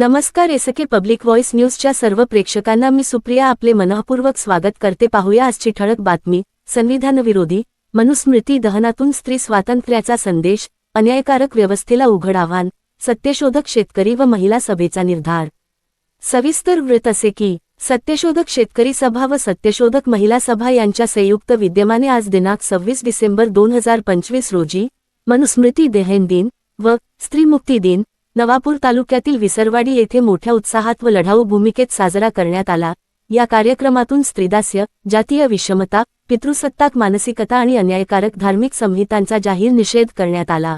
नमस्कार, SK public voice न्यूजच्या सर्व प्रेक्षकांना मी सुप्रिया आपले मनःपूर्वक स्वागत करते। पाहूया आजची ठळक बातमी। संविधानविरोधी मनुस्मृती दहनातून स्त्री स्वातंत्र्याचा संदेश, अन्यायकारक व्यवस्थेला उघड आव्हान, सत्यशोधक शेतकरी व महिला सभेचा निर्धार। सविस्तर वृत्त असे की सत्यशोधक शेतकरी सभा व सत्यशोधक महिला सभा यांच्या संयुक्त विद्यमाने आज दिनांक 26 डिसेंबर 2025 रोजी मनुस्मृती दहन दिन व स्त्रीमुक्ती दिन नवापूर तालुक्यातील विसरवाडी येथे मोठ्या उत्साहात व लढाऊ भूमिकेत साजरा करण्यात आला। या कार्यक्रमातून स्त्रीदास्य, जातीय विषमता, पितृसत्ताक मानसिकता आणि अन्यायकारक धार्मिक संहितांचा जाहीर निषेध करण्यात आला।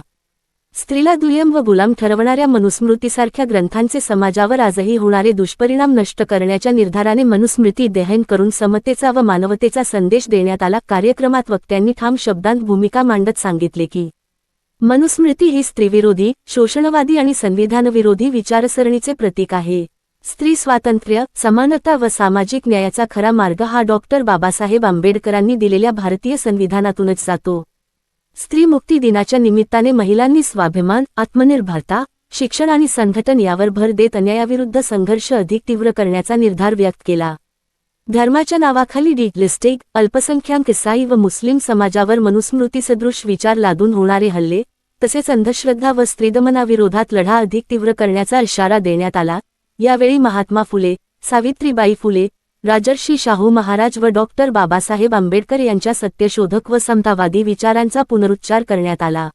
स्त्रीला दुय्यम व गुलाम ठरवणाऱ्या मनुस्मृतीसारख्या ग्रंथांचे समाजावर आजही होणारे दुष्परिणाम नष्ट करण्याच्या निर्धाराने मनुस्मृती दहन करून समतेचा व मानवतेचा संदेश देण्यात आला। कार्यक्रमात वक्त्यांनी ठाम शब्दांत भूमिका मांडत सांगितले की मनुस्मृती ही स्त्रीविरोधी, शोषणवादी आणि संविधानविरोधी विचारसरणीचे प्रतीक आहे। स्त्री स्वातंत्र्य, समानता व सामाजिक न्यायाचा खरा मार्ग हा डॉक्टर बाबासाहेब आंबेडकरांनी दिलेल्या भारतीय संविधानातूनच जातो। स्त्री मुक्ती दिनाच्या निमित्ताने महिलांनी स्वाभिमान, आत्मनिर्भरता, शिक्षण आणि संघटन यावर भर देत अन्यायाविरुद्ध संघर्ष अधिक तीव्र करण्याचा निर्धार व्यक्त केला। धर्माच्या नावाखाली डिलिस्टिक, अल्पसंख्याक ईसाई व मुस्लिम समाजावर मनुस्मृतीसदृश विचार लादून होणारे हल्ले, तसेच अंधश्रद्धा व स्त्रीदमनाविरोधात लढा अधिक तीव्र करण्याचा इशारा देण्यात आला। यावेळी महात्मा फुले, सावित्रीबाई फुले, राजर्षी शाहू महाराज व डॉक्टर बाबासाहेब आंबेडकर यांच्या सत्यशोधक व समतावादी विचारांचा पुनरुच्चार करण्यात आला।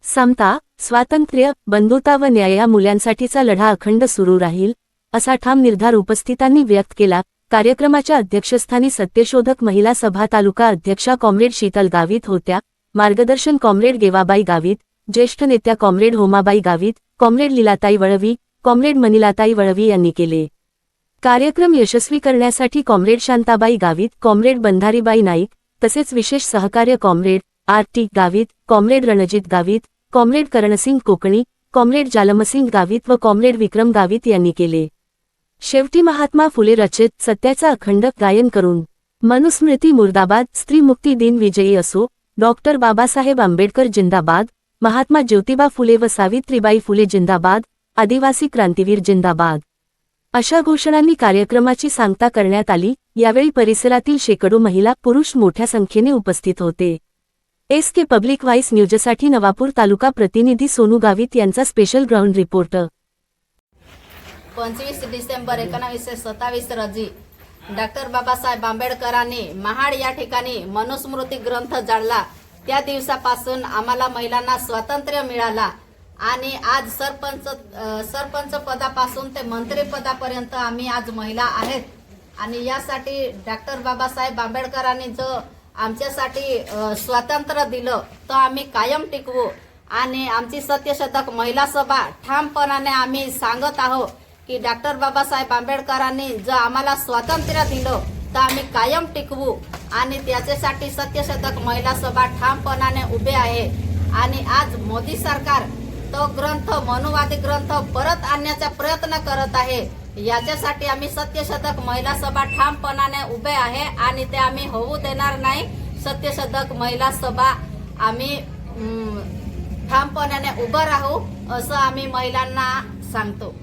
समता, स्वातंत्र्य, बंधुता व न्याय या मूल्यांसाठीचा लढा अखंड सुरू राहील, असा ठाम निर्धार उपस्थितांनी व्यक्त केला। कार्यक्रमाच्या अध्यक्षस्थानी सत्यशोधक महिला सभा तालुका अध्यक्षा कॉम्रेड शीतल गावित होत्या। मार्गदर्शन कॉम्रेड गेवाबाई गावित, ज्येष्ठ नेत्या comrade Homabai Gavit, comrade Leelatai Valvi, comrade Manilatai Valvi यांनी केले। कार्यक्रम यशस्वी करण्यासाठी कॉम्रेड शांताबाई गावित, कॉम्रेड बंधारीबाई नाईक, तसेच विशेष सहकार्य comrade R T. Gavit, comrade Ranjit Gavit, comrade Karansing Kokani, comrade Jalamsing Gavit व कॉम्रेड विक्रम गावित यांनी केले। शेवटी महात्मा फुले रचित सत्याचा अखंड गायन करून मनुस्मृती मुर्दाबाद, स्त्री मुक्ती दिन विजयी असो, डॉक्टर बाबासाहेब आंबेडकर जिंदाबाद, महात्मा ज्योतिबा फुले व सावित्रीबाई फुले जिंदाबाद, आदिवासी क्रांतीवीर जिंदाबाद अशा घोषणांनी कार्यक्रमाची सांगता करण्यात आली। यावेळी परिसरातील शेकडो महिला, पुरुष मोठ्या संख्येने उपस्थित होते। एसके पब्लिक व्हॉइस न्यूजसाठी नवापूर तालुका प्रतिनिधी सोनू गावित यांचा स्पेशल ग्राउंड रिपोर्ट। 25 डिसेंबर 1927 रोजी डॉक्टर बाबासाहेब आंबेडकरांनी महाड या ठिकाणी मनुस्मृती ग्रंथ जाळला। त्या दिवसापासून आम्हाला महिलांना स्वातंत्र्य मिळाला आणि आज सरपंच पदापासून ते मंत्री पदापर्यंत आम्ही आज महिला आहेत। आणि यासाठी डॉक्टर बाबासाहेब आंबेडकरांनी जो आमच्यासाठी स्वातंत्र्य दिलं तो आम्ही कायम टिकवू। आणि आमची सत्यशोधक महिला सभा ठामपणाने आम्ही सांगत आहोत की डॉक्टर बाबासाहेब आंबेडकरांनी जो आम्हाला स्वातंत्र्य दिलं तर आम्ही कायम टिकवू। आणि त्याच्यासाठी सत्यशोधक महिला सभा ठामपणाने उभे आहे। आणि आज मोदी सरकार तो ग्रंथ, मनुवादी ग्रंथ परत आणण्याचा प्रयत्न करत आहे। याच्यासाठी आम्ही सत्यशोधक महिला सभा ठामपणाने उभे आहे आणि ते आम्ही होऊ देणार नाही। सत्यशोधक महिला सभा आम्ही ठामपणाने उभं राहू असं आम्ही महिलांना सांगतो।